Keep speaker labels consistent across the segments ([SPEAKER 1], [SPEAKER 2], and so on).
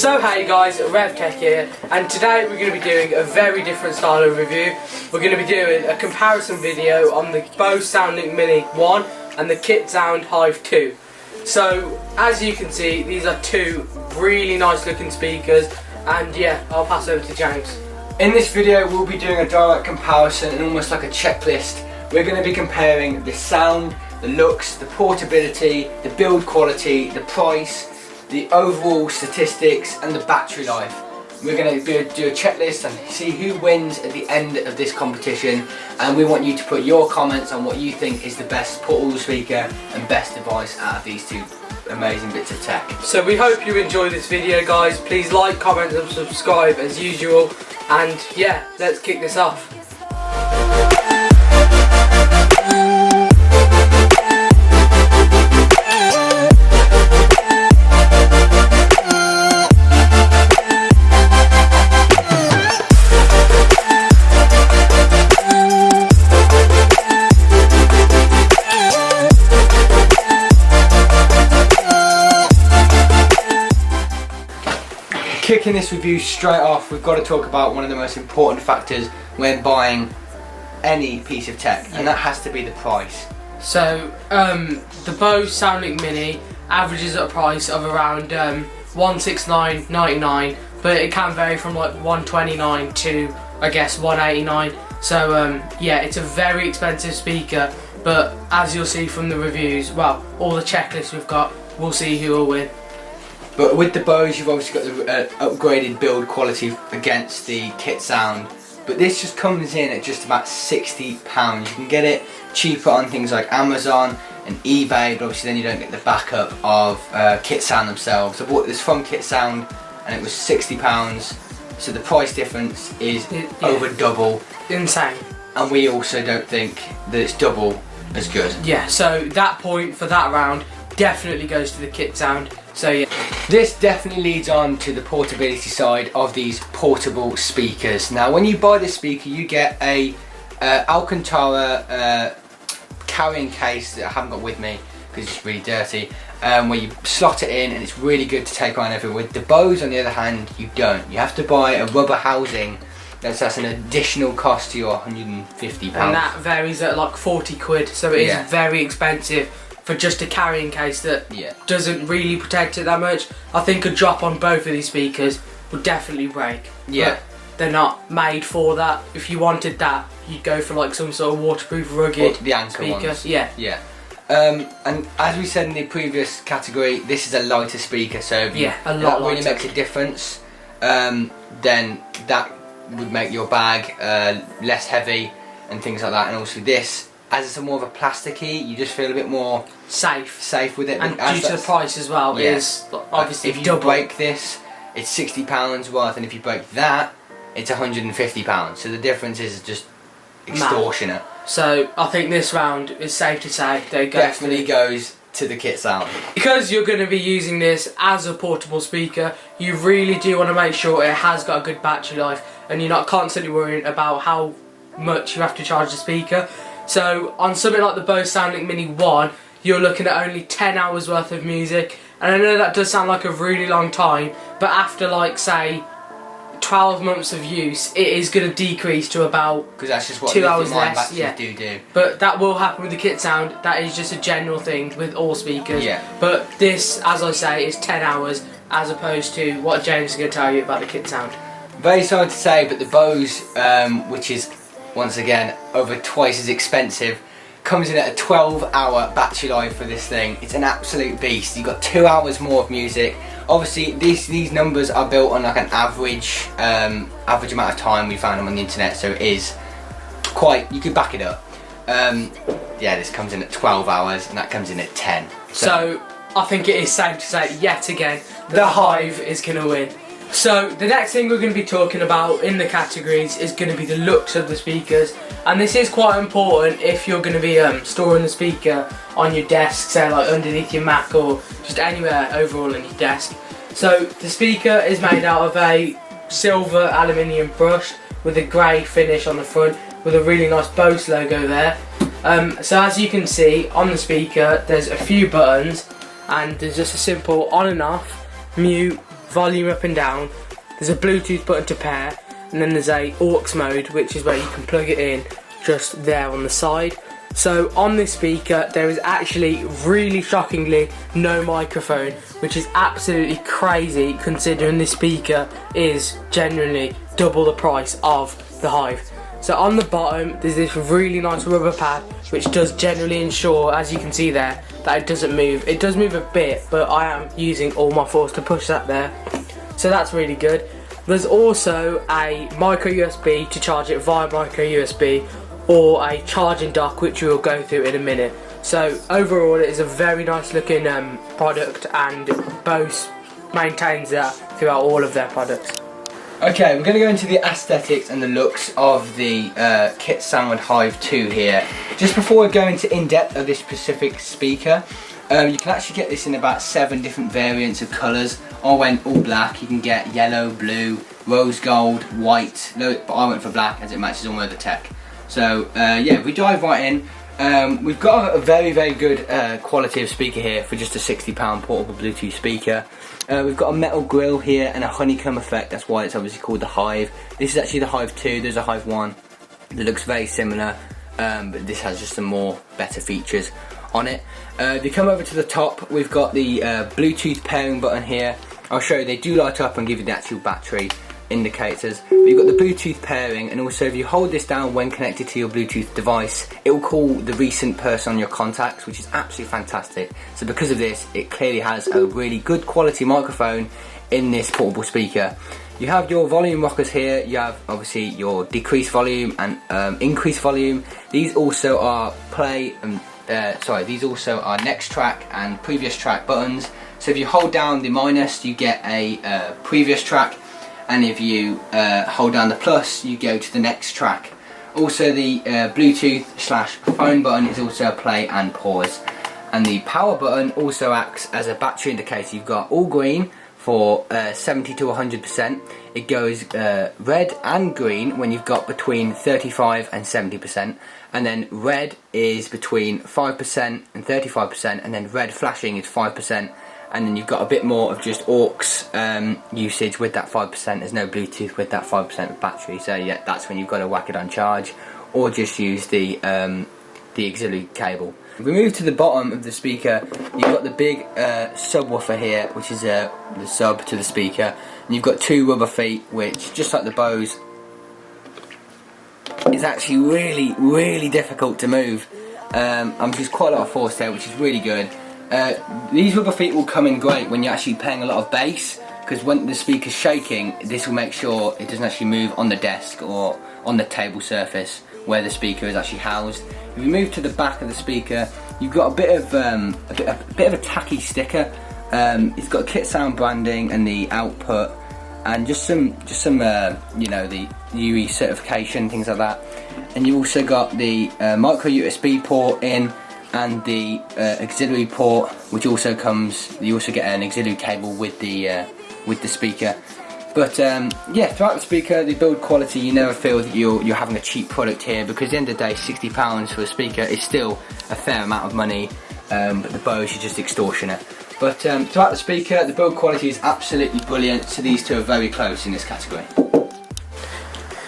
[SPEAKER 1] So hey guys, RevTech here, and today we're going to be doing a very different style of review. We're going to be doing a comparison video on the Bose Soundlink Mini 1 and the Kit Sound Hive 2. So as you can see, these are two really nice looking speakers, and yeah, I'll pass over to James.
[SPEAKER 2] In this video we'll be doing a direct comparison and almost like a checklist. We're going to be comparing the sound, the looks, the portability, the build quality, the price, the overall statistics and the battery life. We're going to do a checklist and see who wins at the end of this competition, and we want you to put your comments on what you think is the best portable speaker and best device out of these two amazing bits of tech.
[SPEAKER 1] So we hope you enjoy this video guys. Please like, comment and subscribe as usual, and yeah, let's kick this off.
[SPEAKER 2] Kicking this review straight off, we've got to talk about one of the most important factors when buying any piece of tech, and that has to be the price.
[SPEAKER 1] So the Bose Soundlink Mini averages at a price of around $169.99, but it can vary from like $129 to I guess $189. So yeah, it's a very expensive speaker, but as you'll see from the reviews, well, all the checklists we've got, we'll see who will win.
[SPEAKER 2] But with the Bose, you've obviously got the upgraded build quality against the Kit Sound. But this just comes in at just about £60. You can get it cheaper on things like Amazon and eBay, but obviously then you don't get the backup of Kit Sound themselves. I bought this from Kit Sound and it was £60. So the price difference is over double.
[SPEAKER 1] Insane.
[SPEAKER 2] And we also don't think that it's double as good.
[SPEAKER 1] Yeah, so that point for that round definitely goes to the Kit Sound. So yeah.
[SPEAKER 2] This definitely leads on to the portability side of these portable speakers. Now when you buy this speaker you get a Alcantara carrying case that I haven't got with me because it's really dirty, where you slot it in and it's really good to take around everywhere. With the Bose on the other hand, you don't. You have to buy a rubber housing. That's an additional cost to your £150.
[SPEAKER 1] And that varies at like 40 quid, so it is very expensive for just a carrying case that doesn't really protect it that much. I think a drop on both of these speakers would definitely break.
[SPEAKER 2] Yeah.
[SPEAKER 1] But they're not made for that. If you wanted that, you'd go for like some sort of waterproof, rugged
[SPEAKER 2] the Anchor
[SPEAKER 1] speaker.
[SPEAKER 2] Ones.
[SPEAKER 1] Yeah.
[SPEAKER 2] Yeah. And as we said in the previous category, this is a lighter speaker, so if that really makes a difference, then that would make your bag less heavy and things like that. And also this, as it's more of a plasticky, you just feel a bit more safe with it.
[SPEAKER 1] And due to the price as well, is obviously
[SPEAKER 2] if you
[SPEAKER 1] double.
[SPEAKER 2] break this, it's £60 worth, and if you break that, it's £150. So the difference is just extortionate.
[SPEAKER 1] So I think this round is safe to say they
[SPEAKER 2] definitely goes to the Kit Sound.
[SPEAKER 1] Because you're going to be using this as a portable speaker, you really do want to make sure it has got a good battery life, and you're not constantly worrying about how much you have to charge the speaker. So on something like the Bose Soundlink Mini 1, you're looking at only 10 hours worth of music, and I know that does sound like a really long time, but after like say 12 months of use, it is going to decrease to about
[SPEAKER 2] because that's just what
[SPEAKER 1] 2 hours less.
[SPEAKER 2] do.
[SPEAKER 1] But that will happen with the Kit Sound. That is just a general thing with all speakers.
[SPEAKER 2] Yeah. But
[SPEAKER 1] this, as I say, is 10 hours as opposed to what James is going to tell you about the Kit Sound.
[SPEAKER 2] Very sorry to say, but the Bose, which is once again over twice as expensive, comes in at a 12-hour battery life for this thing. It's an absolute beast. You've got 2 hours more of music. Obviously these numbers are built on like an average amount of time. We found them on the internet, so it is quite, you could back it up. Yeah, this comes in at 12 hours and that comes in at 10.
[SPEAKER 1] So I think it is safe to say yet again the Hive is going to win. So the next thing we're going to be talking about in the categories is going to be the looks of the speakers, and this is quite important if you're going to be storing the speaker on your desk, say like underneath your Mac or just anywhere overall on your desk. So the speaker is made out of a silver aluminium brush with a grey finish on the front with a really nice Bose logo there. So as you can see on the speaker, there's a few buttons and there's just a simple on and off, mute, volume up and down. There's a Bluetooth button to pair, and then there's a aux mode, which is where you can plug it in just there on the side. So on this speaker there is actually really shockingly no microphone, which is absolutely crazy considering this speaker is genuinely double the price of the Hive. So on the bottom there's this really nice rubber pad which does generally ensure, as you can see there, that it doesn't move. It does move a bit, but I am using all my force to push that there. So that's really good. There's also a micro USB to charge it via micro USB, or a charging dock, which we'll go through in a minute. So overall it is a very nice looking product, and Bose maintains that throughout all of their products.
[SPEAKER 2] Okay, we're going to go into the aesthetics and the looks of the Kit Sound Hive 2 here. Just before we go into in-depth of this specific speaker, you can actually get this in about 7 different variants of colours. I went all black. You can get yellow, blue, rose gold, white, but I went for black as it matches all my other tech. So yeah, if we dive right in, we've got a very good quality of speaker here for just a £60 portable Bluetooth speaker. We've got a metal grille here and a honeycomb effect. That's why it's obviously called the Hive. This is actually the Hive 2. There's a Hive 1 that looks very similar, but this has just some more better features on it. If you come over to the top, we've got the Bluetooth pairing button here. I'll show you, they do light up and give you the actual battery indicators. But you've got the Bluetooth pairing, and also if you hold this down when connected to your Bluetooth device, it will call the recent person on your contacts, which is absolutely fantastic. So because of this, it clearly has a really good quality microphone in this portable speaker. You have your volume rockers here. You have obviously your decreased volume and increased volume. These also are these also are next track and previous track buttons. So if you hold down the minus, you get a previous track, and if you hold down the plus, you go to the next track. Also the Bluetooth/phone button is also a play and pause, and the power button also acts as a battery indicator. You've got all green for 70 to 100%. It goes red and green when you've got between 35 and 70%, and then red is between 5% and 35%, and then red flashing is 5%. And then you've got a bit more of just aux usage with that 5%. There's no Bluetooth with that 5% of battery, so yeah, that's when you've got to whack it on charge, or just use the auxiliary cable. If we move to the bottom of the speaker, you've got the big subwoofer here, which is the sub to the speaker, and you've got 2 rubber feet, which, just like the Bose, is actually really difficult to move. There's quite a lot of force there, which is really good. These rubber feet will come in great when you're actually playing a lot of bass, because when the speaker's shaking, this will make sure it doesn't actually move on the desk or on the table surface where the speaker is actually housed. If you move to the back of the speaker, you've got a bit of a tacky sticker. It's got Kit Sound branding and the output, and just some you know, the UE certification, things like that. And you also got the micro USB port in, and the auxiliary port, which also comes. You also get an auxiliary cable with the speaker. But yeah, throughout the speaker, the build quality, you never feel that you're having a cheap product here, because at the end of the day, £60 for a speaker is still a fair amount of money. But the Bose is just extortionate. But throughout the speaker, the build quality is absolutely brilliant. So these two are very close in this category.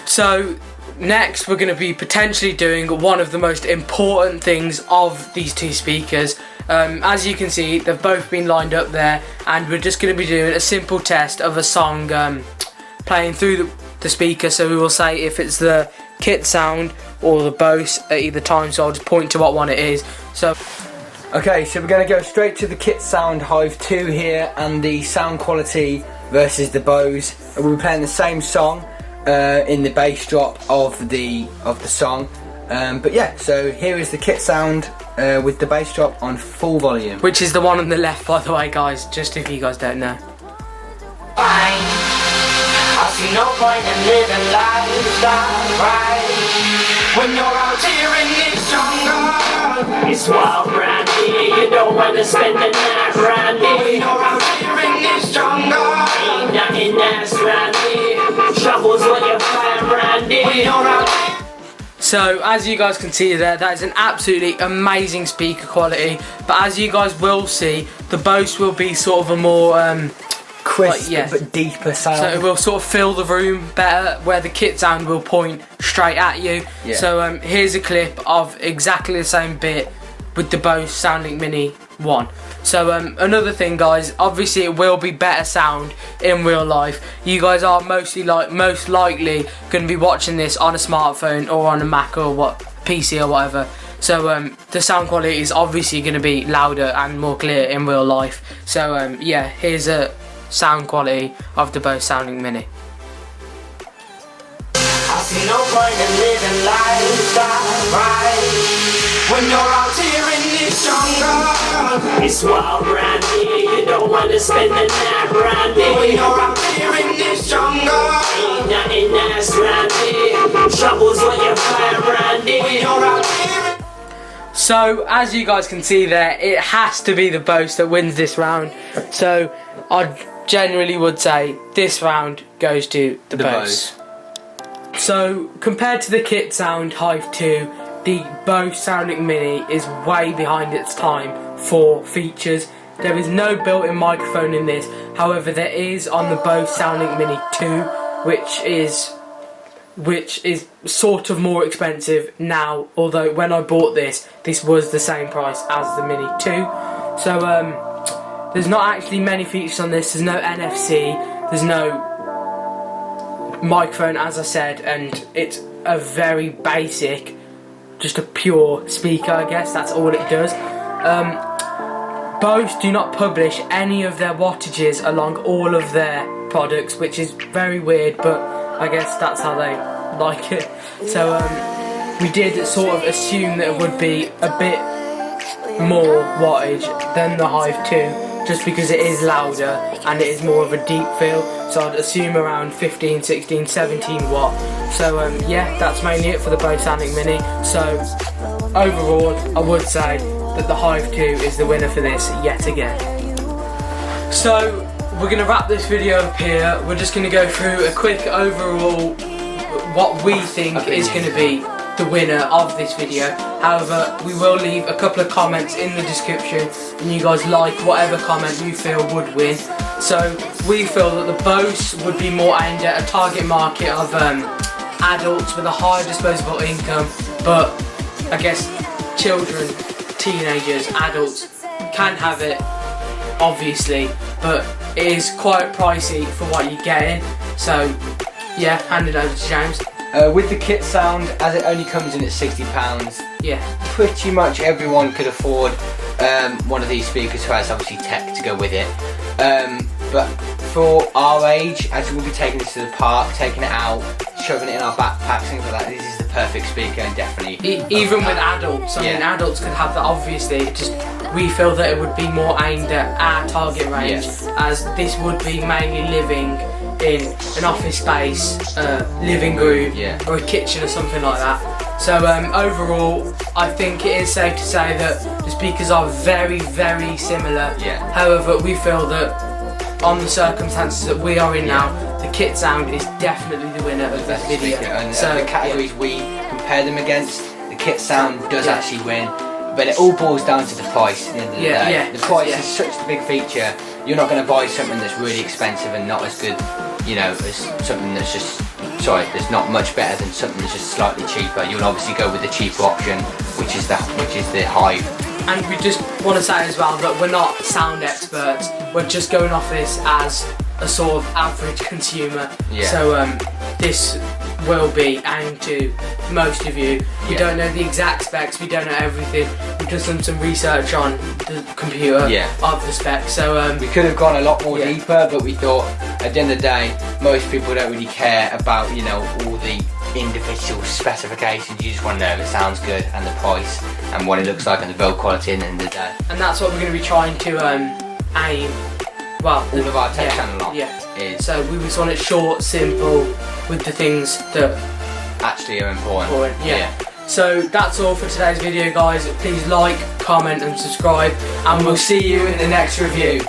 [SPEAKER 1] So next we're going to be potentially doing one of the most important things of these 2 speakers. As you can see, they've both been lined up there, and we're just going to be doing a simple test of a song playing through the speaker. So we will say if it's the Kit Sound or the Bose at either time, so I'll just point to what one it is. So
[SPEAKER 2] okay, so we're going to go straight to the Kit Sound Hive 2 here, and the sound quality versus the Bose. And we'll be playing the same song in the bass drop of the song. But yeah, so here is the Kit Sound with the bass drop on full volume.
[SPEAKER 1] Which is the one on the left, by the way, guys, just if you guys don't know.
[SPEAKER 3] Fine. I see no point in living life that right. When you're out here in this jungle, it's wild, brandy. You don't want to spend the night, brandy. When you're out here in this jungle, ain't nothing that's brandy. Shovels when you find brandy. When you're out here.
[SPEAKER 1] So as you guys can see there, that is an absolutely amazing speaker quality. But as you guys will see, the Bose will be sort of a more
[SPEAKER 2] crisp but deeper sound.
[SPEAKER 1] So it will sort of fill the room better, where the kit sound will point straight at you.
[SPEAKER 2] Yeah.
[SPEAKER 1] So here's a clip of exactly the same bit with the Bose Soundlink Mini 1. So another thing, guys, obviously it will be better sound in real life. You guys are most likely going to be watching this on a smartphone or on a Mac or PC or whatever. So the sound quality is obviously going to be louder and more clear in real life. So yeah, here's a sound quality of the Bose Soundlink Mini.
[SPEAKER 3] I see no point in living life that right when you're out here in this jungle. It's wild around here, you don't want to spend the night around here. When you're out here in this jungle, ain't nothing nice around here. Trouble's what you find around here. When you're out here.
[SPEAKER 1] So as you guys can see there, it has to be the Bose that wins this round. So I generally would say this round goes to the Bose. So compared to the kit sound Hive 2, the Bose Soundlink Mini is way behind its time for features. There is no built-in microphone in this. However, there is on the Bose Soundlink Mini 2, which is sort of more expensive now, although when I bought this was the same price as the Mini 2. So there's not actually many features on this. There's no NFC, there's no microphone, as I said, and it's a very basic, just a pure speaker, I guess. That's all it does. Bose do not publish any of their wattages along all of their products, which is very weird, but I guess that's how they like it. So we did sort of assume that it would be a bit more wattage than the Hive 2, just because it is louder and it is more of a deep feel. So I'd assume around 15, 16, 17 watt. So yeah, that's mainly it for the Bose Soundlink Mini. So overall, I would say that the Hive 2 is the winner for this yet again. So we're going to wrap this video up here. We're just going to go through a quick overall what we think is going to be the winner of this video. However, we will leave a couple of comments in the description, and you guys like whatever comment you feel would win. So we feel that the Bose would be more aimed at a target market of adults with a higher disposable income, but I guess children, teenagers, adults can have it, obviously, but it is quite pricey for what you're getting. So yeah, hand it over to James.
[SPEAKER 2] With the kit sound, as it only comes in at £60,
[SPEAKER 1] yeah,
[SPEAKER 2] pretty much everyone could afford one of these speakers who has obviously tech to go with it. But for our age, as we'll be taking this to the park, taking it out, shoving it in our backpacks, things like that, this is the perfect speaker, and definitely
[SPEAKER 1] even with adults. I mean, adults could have that, obviously. Just we feel that it would be more aimed at our target range, as this would be mainly living in an office space, living room, or a kitchen or something like that. So overall, I think it is safe to say that the speakers are very, very similar. However, we feel that on the circumstances that we are in now, the kit sound is definitely the winner of this video.
[SPEAKER 2] And so the categories we compare them against, the kit sound does actually win. But it all boils down to the price at the end of the day. The price is such a big feature. You're not going to buy something that's really expensive and not as good, you know, as something that's just, that's not much better than something that's just slightly cheaper. You'll obviously go with the cheaper option, which is the Hive.
[SPEAKER 1] And we just want to say as well that we're not sound experts. We're just going off this as a sort of average consumer. So this will be aimed to most of you. We don't know the exact specs, we don't know everything. We've just done some research on the computer of the specs. So
[SPEAKER 2] we could have gone a lot more deeper, but we thought at the end of the day, most people don't really care about, you know, all the individual specifications. You just want to know if it sounds good and the price and what it looks like and the build quality at the end of the day.
[SPEAKER 1] And that's what we're going to be trying to aim. Well,
[SPEAKER 2] all of our tech channel on is.
[SPEAKER 1] So we just want it short, simple, with the things that
[SPEAKER 2] actually are important.
[SPEAKER 1] So that's all for today's video, guys. Please like, comment and subscribe, and we'll see you in the next review.